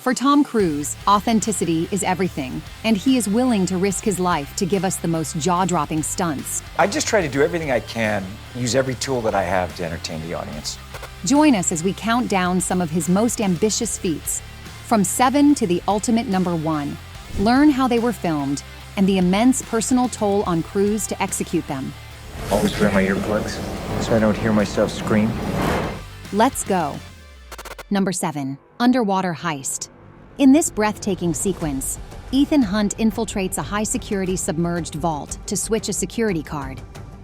For Tom Cruise, authenticity is everything, and he is willing to risk his life to give us the most jaw-dropping stunts. I just try to do everything I can, use every tool that I have to entertain the audience. Join us as we count down some of his most ambitious feats, from 7 to the ultimate number 1. Learn how they were filmed and the immense personal toll on Cruise to execute them. Always wear my earplugs so I don't hear myself scream. Let's go. Number 7. Underwater Heist. In this breathtaking sequence, Ethan Hunt infiltrates a high-security submerged vault to switch a security card.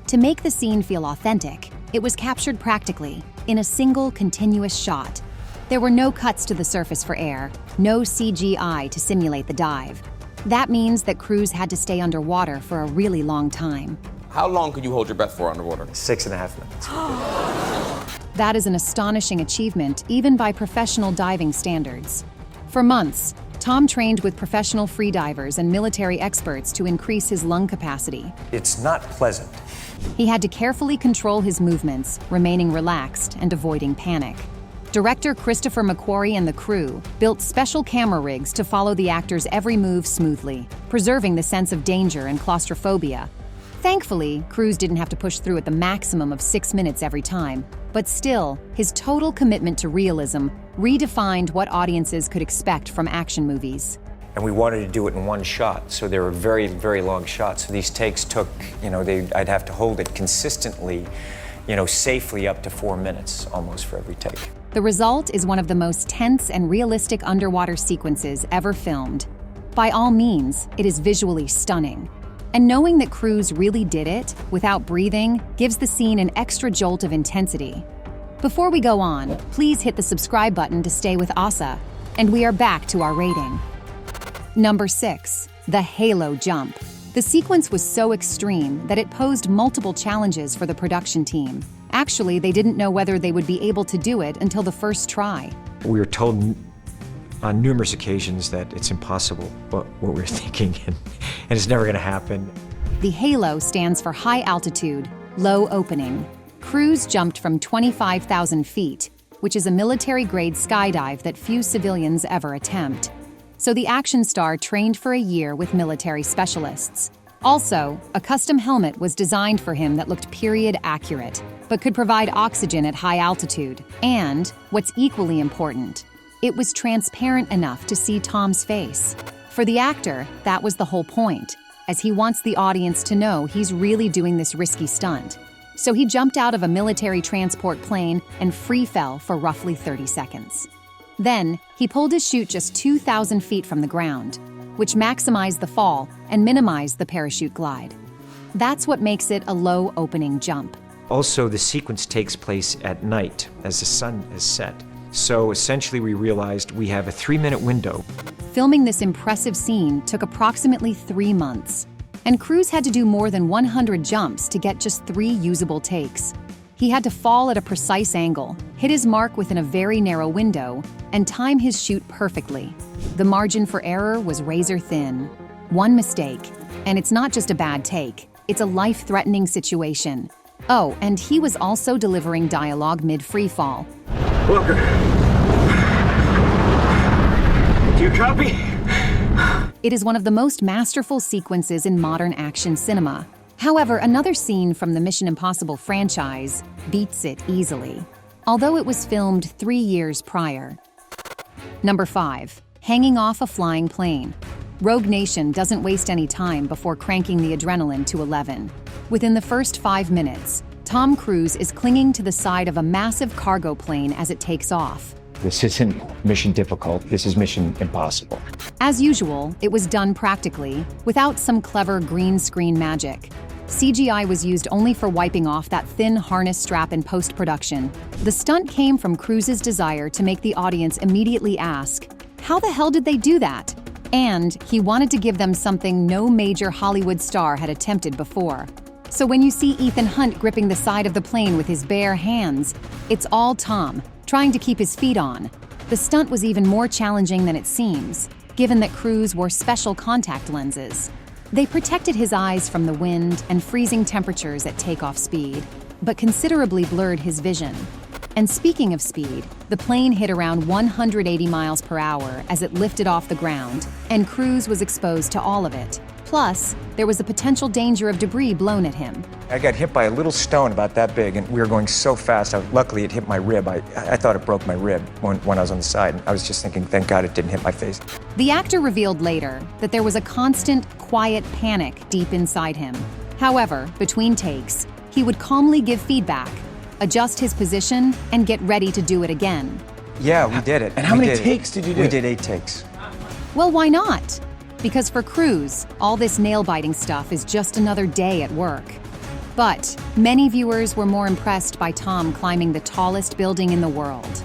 To make the scene feel authentic, it was captured practically, in a single continuous shot. There were no cuts to the surface for air, no CGI to simulate the dive. That means that Cruise had to stay underwater for a really long time. How long could you hold your breath for underwater? 6.5 minutes. That is an astonishing achievement, even by professional diving standards. For months, Tom trained with professional freedivers and military experts to increase his lung capacity. It's not pleasant. He had to carefully control his movements, remaining relaxed and avoiding panic. Director Christopher McQuarrie and the crew built special camera rigs to follow the actor's every move smoothly, preserving the sense of danger and claustrophobia. Thankfully, Cruise didn't have to push through at the maximum of 6 minutes every time, but still, his total commitment to realism redefined what audiences could expect from action movies. And we wanted to do it in one shot, so they were very, very long shots. So these takes took, I'd have to hold it consistently, safely up to 4 minutes almost for every take. The result is one of the most tense and realistic underwater sequences ever filmed. By all means, it is visually stunning. And knowing that Cruise really did it, without breathing, gives the scene an extra jolt of intensity. Before we go on, please hit the subscribe button to stay with OSSA, and we are back to our rating. Number 6. The Halo Jump. The sequence was so extreme that it posed multiple challenges for the production team. Actually, they didn't know whether they would be able to do it until the first try. We were told on numerous occasions that it's impossible, but what we're thinking, and it's never going to happen. The Halo stands for High Altitude, Low Opening. Cruise jumped from 25,000 feet, which is a military-grade skydive that few civilians ever attempt. So the action star trained for a year with military specialists. Also, a custom helmet was designed for him that looked period accurate, but could provide oxygen at high altitude. And, what's equally important, it was transparent enough to see Tom's face. For the actor, that was the whole point, as he wants the audience to know he's really doing this risky stunt. So he jumped out of a military transport plane and free fell for roughly 30 seconds. Then, he pulled his chute just 2,000 feet from the ground, which maximized the fall and minimized the parachute glide. That's what makes it a low opening jump. Also, the sequence takes place at night as the sun has set. So essentially we realized we have a 3-minute window. Filming this impressive scene took approximately 3 months, and Cruise had to do more than 100 jumps to get just 3 usable takes. He had to fall at a precise angle, hit his mark within a very narrow window, and time his chute perfectly. The margin for error was razor thin. One mistake, and it's not just a bad take, it's a life-threatening situation. Oh, and he was also delivering dialogue mid-free fall. Walker. Do you copy? It is one of the most masterful sequences in modern action cinema. However, another scene from the Mission Impossible franchise beats it easily, although it was filmed 3 years prior. Number 5. Hanging off a flying plane. Rogue Nation doesn't waste any time before cranking the adrenaline to 11. Within the first 5 minutes, Tom Cruise is clinging to the side of a massive cargo plane as it takes off. This isn't mission difficult, this is mission impossible. As usual, it was done practically, without some clever green screen magic. CGI was used only for wiping off that thin harness strap in post-production. The stunt came from Cruise's desire to make the audience immediately ask, how the hell did they do that? And he wanted to give them something no major Hollywood star had attempted before. So when you see Ethan Hunt gripping the side of the plane with his bare hands, it's all Tom, trying to keep his feet on. The stunt was even more challenging than it seems, given that Cruise wore special contact lenses. They protected his eyes from the wind and freezing temperatures at takeoff speed, but considerably blurred his vision. And speaking of speed, the plane hit around 180 miles per hour as it lifted off the ground, and Cruise was exposed to all of it. Plus, there was the potential danger of debris blown at him. I got hit by a little stone about that big, and we were going so fast. Luckily, it hit my rib. I thought it broke my rib when I was on the side. And I was just thinking, thank God it didn't hit my face. The actor revealed later that there was a constant, quiet panic deep inside him. However, between takes, he would calmly give feedback, adjust his position, and get ready to do it again. Yeah, we did it. And how many takes did you do? We did 8 takes. Well, why not? Because for Cruise, all this nail-biting stuff is just another day at work. But many viewers were more impressed by Tom climbing the tallest building in the world.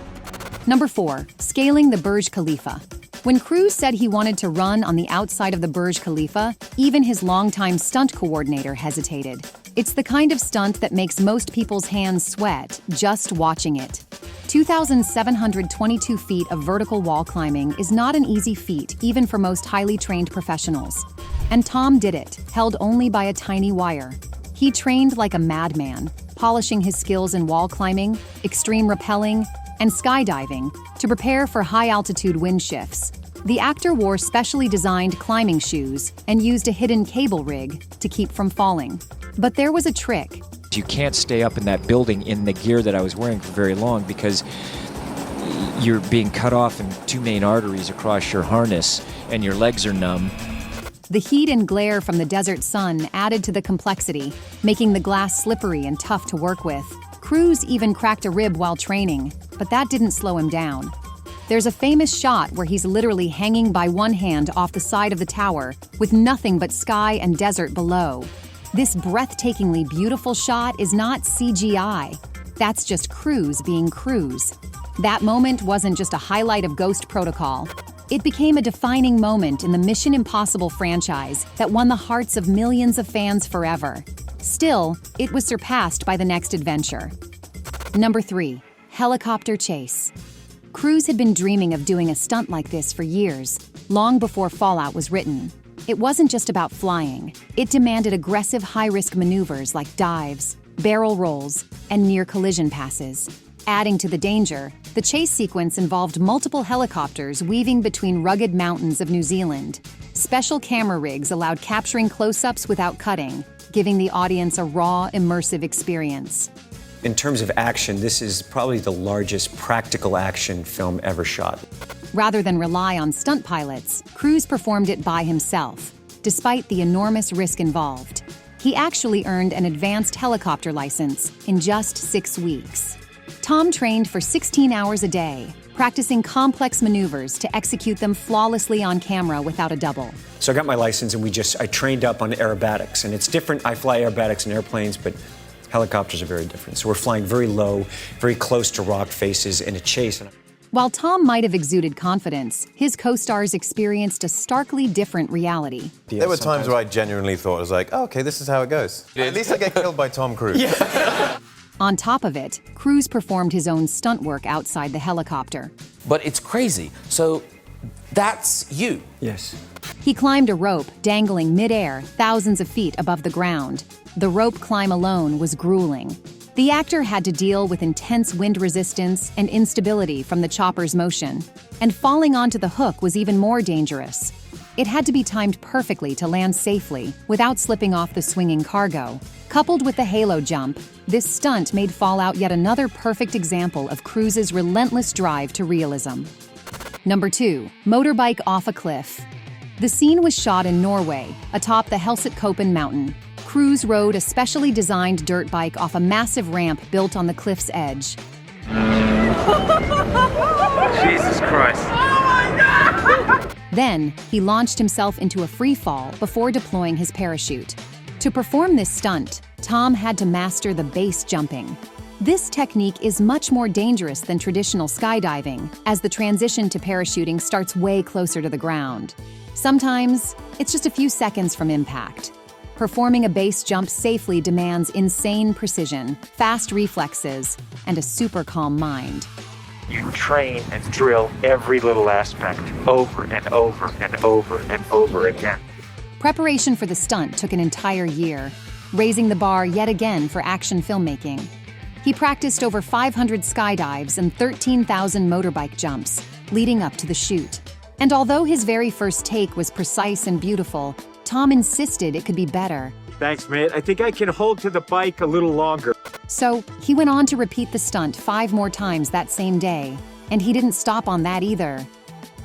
Number 4, scaling the Burj Khalifa. When Cruise said he wanted to run on the outside of the Burj Khalifa, even his longtime stunt coordinator hesitated. It's the kind of stunt that makes most people's hands sweat just watching it. 2,722 feet of vertical wall climbing is not an easy feat, even for most highly trained professionals. And Tom did it, held only by a tiny wire. He trained like a madman, polishing his skills in wall climbing, extreme rappelling, and skydiving to prepare for high-altitude wind shifts. The actor wore specially designed climbing shoes and used a hidden cable rig to keep from falling. But there was a trick. You can't stay up in that building in the gear that I was wearing for very long because you're being cut off in 2 main arteries across your harness and your legs are numb. The heat and glare from the desert sun added to the complexity, making the glass slippery and tough to work with. Cruise even cracked a rib while training, but that didn't slow him down. There's a famous shot where he's literally hanging by one hand off the side of the tower with nothing but sky and desert below. This breathtakingly beautiful shot is not CGI. That's just Cruise being Cruise. That moment wasn't just a highlight of Ghost Protocol. It became a defining moment in the Mission Impossible franchise that won the hearts of millions of fans forever. Still, it was surpassed by the next adventure. Number 3, helicopter chase. Cruise had been dreaming of doing a stunt like this for years, long before Fallout was written. It wasn't just about flying. It demanded aggressive high-risk maneuvers like dives, barrel rolls, and near-collision passes. Adding to the danger, the chase sequence involved multiple helicopters weaving between rugged mountains of New Zealand. Special camera rigs allowed capturing close-ups without cutting, giving the audience a raw, immersive experience. In terms of action, this is probably the largest practical action film ever shot. Rather than rely on stunt pilots, Cruise performed it by himself, despite the enormous risk involved. He actually earned an advanced helicopter license in just 6 weeks. Tom trained for 16 hours a day, practicing complex maneuvers to execute them flawlessly on camera without a double. So I got my license and I trained up on aerobatics, and it's different. I fly aerobatics in airplanes, but helicopters are very different. So we're flying very low, very close to rock faces in a chase. While Tom might have exuded confidence, his co-stars experienced a starkly different reality. There were times where I genuinely thought, I was like, oh, okay, this is how it goes. At least I get killed by Tom Cruise. Yeah. On top of it, Cruise performed his own stunt work outside the helicopter. But it's crazy. So that's you. Yes. He climbed a rope dangling midair thousands of feet above the ground. The rope climb alone was grueling. The actor had to deal with intense wind resistance and instability from the chopper's motion, and falling onto the hook was even more dangerous. It had to be timed perfectly to land safely without slipping off the swinging cargo. Coupled with the halo jump, this stunt made Fallout yet another perfect example of Cruise's relentless drive to realism. Number 2, motorbike off a cliff. The scene was shot in Norway, atop the Helsetkopen mountain. Cruise rode a specially designed dirt bike off a massive ramp built on the cliff's edge. Jesus Christ. Oh my God! Then, he launched himself into a free fall before deploying his parachute. To perform this stunt, Tom had to master the base jumping. This technique is much more dangerous than traditional skydiving, as the transition to parachuting starts way closer to the ground. Sometimes, it's just a few seconds from impact. Performing a base jump safely demands insane precision, fast reflexes, and a super calm mind. You train and drill every little aspect over and over and over and over again. Preparation for the stunt took an entire year, raising the bar yet again for action filmmaking. He practiced over 500 skydives and 13,000 motorbike jumps, leading up to the shoot. And although his very first take was precise and beautiful, Tom insisted it could be better. Thanks, mate. I think I can hold to the bike a little longer. So, he went on to repeat the stunt 5 more times that same day. And he didn't stop on that either.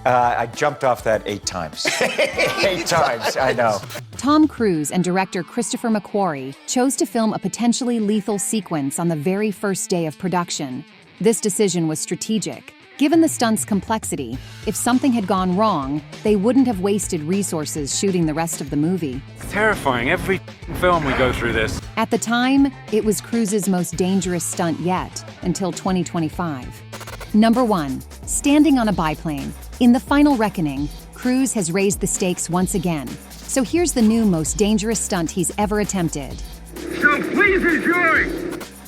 I jumped off that 8 times. 8 times, I know. Tom Cruise and director Christopher McQuarrie chose to film a potentially lethal sequence on the very first day of production. This decision was strategic. Given the stunt's complexity, if something had gone wrong, they wouldn't have wasted resources shooting the rest of the movie. It's terrifying. Every film we go through this. At the time, it was Cruise's most dangerous stunt yet, until 2025. Number 1. Standing on a biplane. In the final reckoning, Cruise has raised the stakes once again. So here's the new most dangerous stunt he's ever attempted. So please enjoy!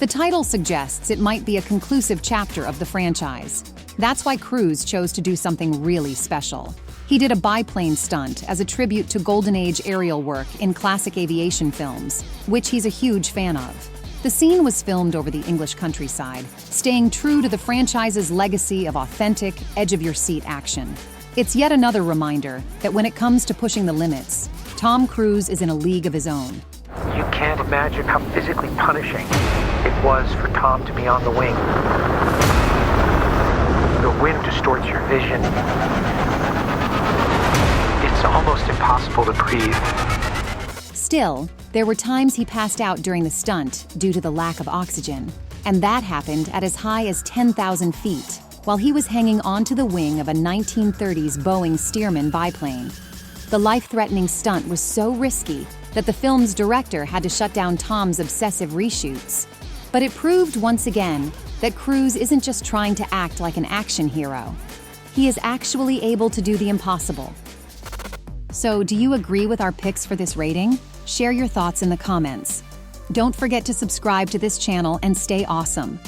The title suggests it might be a conclusive chapter of the franchise. That's why Cruise chose to do something really special. He did a biplane stunt as a tribute to Golden Age aerial work in classic aviation films, which he's a huge fan of. The scene was filmed over the English countryside, staying true to the franchise's legacy of authentic, edge-of-your-seat action. It's yet another reminder that when it comes to pushing the limits, Tom Cruise is in a league of his own. You can't imagine how physically punishing it was for Tom to be on the wing. The wind distorts your vision. It's almost impossible to breathe. Still, there were times he passed out during the stunt due to the lack of oxygen, and that happened at as high as 10,000 feet, while he was hanging onto the wing of a 1930s Boeing Stearman biplane. The life-threatening stunt was so risky that the film's director had to shut down Tom's obsessive reshoots. But it proved once again that Cruise isn't just trying to act like an action hero. He is actually able to do the impossible. So, do you agree with our picks for this rating? Share your thoughts in the comments. Don't forget to subscribe to this channel and stay awesome.